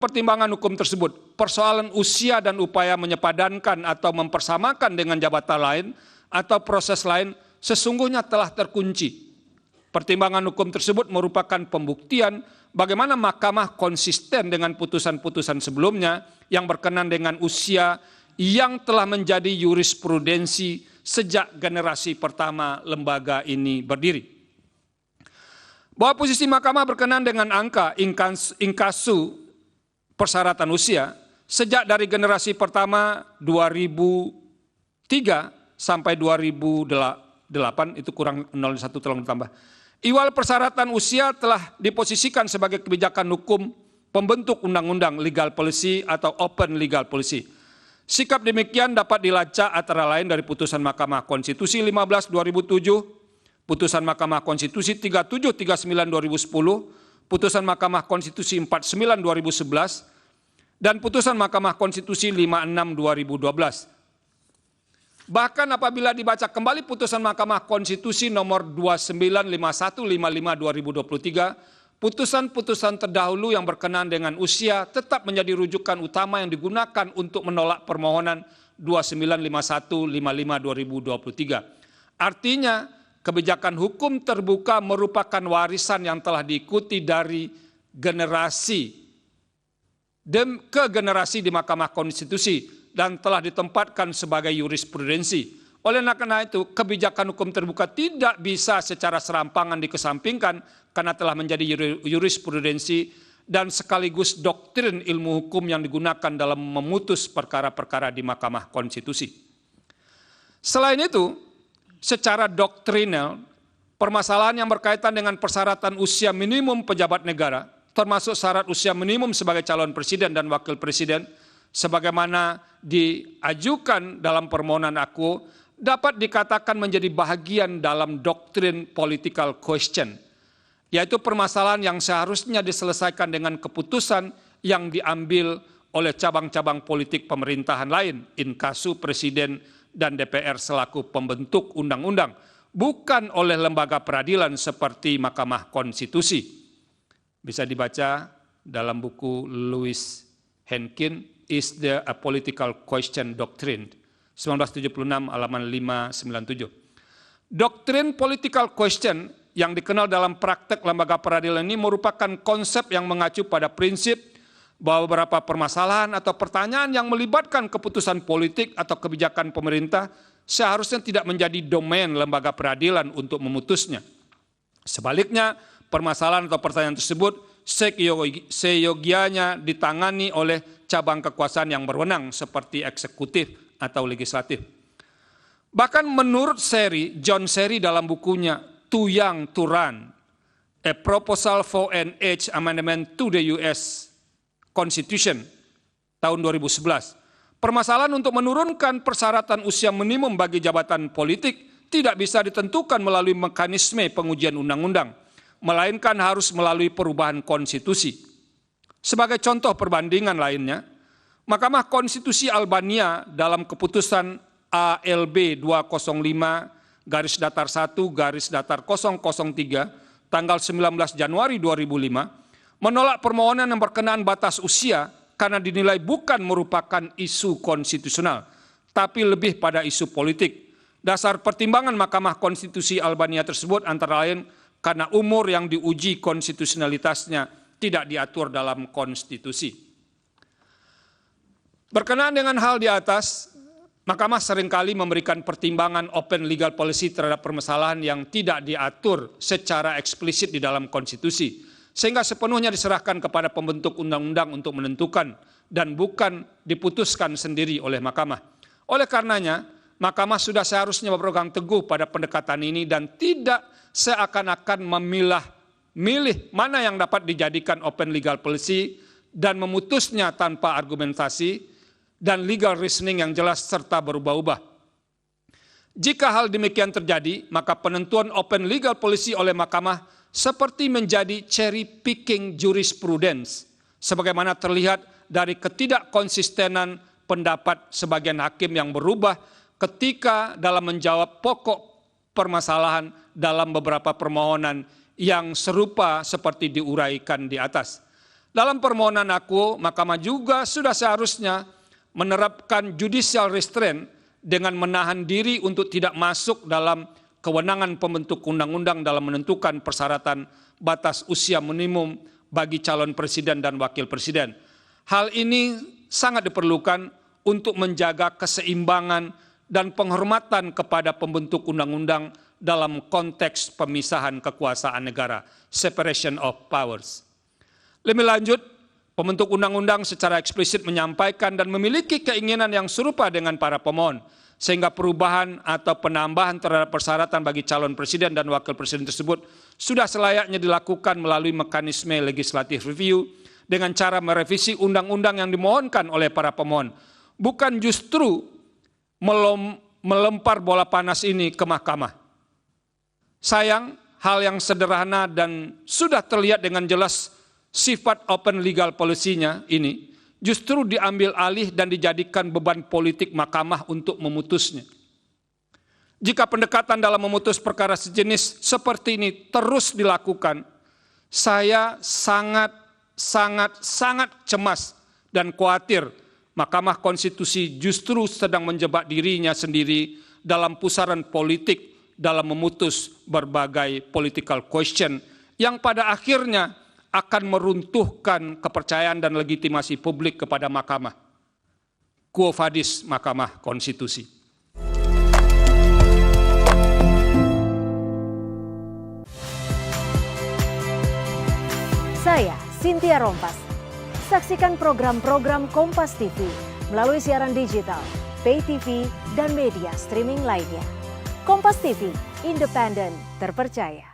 pertimbangan hukum tersebut, persoalan usia dan upaya menyepadankan atau mempersamakan dengan jabatan lain atau proses lain sesungguhnya telah terkunci. Pertimbangan hukum tersebut merupakan pembuktian bagaimana mahkamah konsisten dengan putusan-putusan sebelumnya yang berkenan dengan usia yang telah menjadi jurisprudensi sejak generasi pertama lembaga ini berdiri. Bahwa posisi mahkamah berkenan dengan angka inkasu persyaratan usia sejak dari generasi pertama 2003 sampai 2008, itu kurang 01 tolong ditambah. Iwal persyaratan usia telah diposisikan sebagai kebijakan hukum pembentuk undang-undang legal policy atau open legal policy. Sikap demikian dapat dilacak antara lain dari putusan Mahkamah Konstitusi 15/2007, putusan Mahkamah Konstitusi 3739/2010, putusan Mahkamah Konstitusi 49/2011, dan putusan Mahkamah Konstitusi 56/2012. Bahkan apabila dibaca kembali putusan Mahkamah Konstitusi nomor 295155/2023, putusan-putusan terdahulu yang berkenaan dengan usia tetap menjadi rujukan utama yang digunakan untuk menolak permohonan 295155/2023. Artinya, kebijakan hukum terbuka merupakan warisan yang telah diikuti dari generasi ke generasi di Mahkamah Konstitusi dan telah ditempatkan sebagai jurisprudensi. Oleh karena itu, kebijakan hukum terbuka tidak bisa secara serampangan dikesampingkan karena telah menjadi jurisprudensi dan sekaligus doktrin ilmu hukum yang digunakan dalam memutus perkara-perkara di Mahkamah Konstitusi. Selain itu, secara doktrinal, permasalahan yang berkaitan dengan persyaratan usia minimum pejabat negara, termasuk syarat usia minimum sebagai calon presiden dan wakil presiden, sebagaimana diajukan dalam permohonan aku, dapat dikatakan menjadi bahagian dalam doktrin political question, yaitu permasalahan yang seharusnya diselesaikan dengan keputusan yang diambil oleh cabang-cabang politik pemerintahan lain, inkasu presiden dan DPR selaku pembentuk undang-undang, bukan oleh lembaga peradilan seperti Mahkamah Konstitusi. Bisa dibaca dalam buku Louis Henkin, Is there a Political Question Doctrine, 1976 halaman 597. Doktrin political question yang dikenal dalam praktek lembaga peradilan ini merupakan konsep yang mengacu pada prinsip bahwa beberapa permasalahan atau pertanyaan yang melibatkan keputusan politik atau kebijakan pemerintah seharusnya tidak menjadi domain lembaga peradilan untuk memutusnya. Sebaliknya, permasalahan atau pertanyaan tersebut seyogianya ditangani oleh cabang kekuasaan yang berwenang seperti eksekutif atau legislatif. Bahkan menurut John Seri dalam bukunya Too Young to Run, A Proposal for an Age Amendment to the US Constitution tahun 2011, permasalahan untuk menurunkan persyaratan usia minimum bagi jabatan politik tidak bisa ditentukan melalui mekanisme pengujian undang-undang, melainkan harus melalui perubahan konstitusi. Sebagai contoh perbandingan lainnya, Mahkamah Konstitusi Albania dalam keputusan ALB 205-1-003 tanggal 19 Januari 2005 menolak permohonan yang berkenaan batas usia karena dinilai bukan merupakan isu konstitusional, tapi lebih pada isu politik. Dasar pertimbangan Mahkamah Konstitusi Albania tersebut antara lain karena umur yang diuji konstitusionalitasnya tidak diatur dalam konstitusi. Berkenaan dengan hal di atas, Mahkamah seringkali memberikan pertimbangan open legal policy terhadap permasalahan yang tidak diatur secara eksplisit di dalam konstitusi, sehingga sepenuhnya diserahkan kepada pembentuk undang-undang untuk menentukan dan bukan diputuskan sendiri oleh Mahkamah. Oleh karenanya, Mahkamah sudah seharusnya berpegang teguh pada pendekatan ini dan tidak seakan-akan milih mana yang dapat dijadikan open legal policy dan memutusnya tanpa argumentasi dan legal reasoning yang jelas serta berubah-ubah. Jika hal demikian terjadi, maka penentuan open legal policy oleh Mahkamah seperti menjadi cherry picking jurisprudence, sebagaimana terlihat dari ketidakkonsistenan pendapat sebagian hakim yang berubah ketika dalam menjawab pokok permasalahan dalam beberapa permohonan yang serupa seperti diuraikan di atas. Dalam permohonan aku, Mahkamah juga sudah seharusnya menerapkan judicial restraint dengan menahan diri untuk tidak masuk dalam kewenangan pembentuk undang-undang dalam menentukan persyaratan batas usia minimum bagi calon presiden dan wakil presiden. Hal ini sangat diperlukan untuk menjaga keseimbangan dan penghormatan kepada pembentuk undang-undang dalam konteks pemisahan kekuasaan negara, separation of powers. Lebih lanjut, pembentuk undang-undang secara eksplisit menyampaikan dan memiliki keinginan yang serupa dengan para pemohon, sehingga perubahan atau penambahan terhadap persyaratan bagi calon presiden dan wakil presiden tersebut sudah selayaknya dilakukan melalui mekanisme legislative review dengan cara merevisi undang-undang yang dimohonkan oleh para pemohon, bukan justru melempar bola panas ini ke mahkamah. Sayang, hal yang sederhana dan sudah terlihat dengan jelas sifat open legal policy-nya ini justru diambil alih dan dijadikan beban politik mahkamah untuk memutusnya. Jika pendekatan dalam memutus perkara sejenis seperti ini terus dilakukan, saya sangat cemas dan khawatir Mahkamah Konstitusi justru sedang menjebak dirinya sendiri dalam pusaran politik dalam memutus berbagai political question yang pada akhirnya akan meruntuhkan kepercayaan dan legitimasi publik kepada Mahkamah. Quo vadis Mahkamah Konstitusi. Saya Cynthia Rompas. Saksikan program-program Kompas TV melalui siaran digital, pay TV, dan media streaming lainnya. Kompas TV, independen, terpercaya.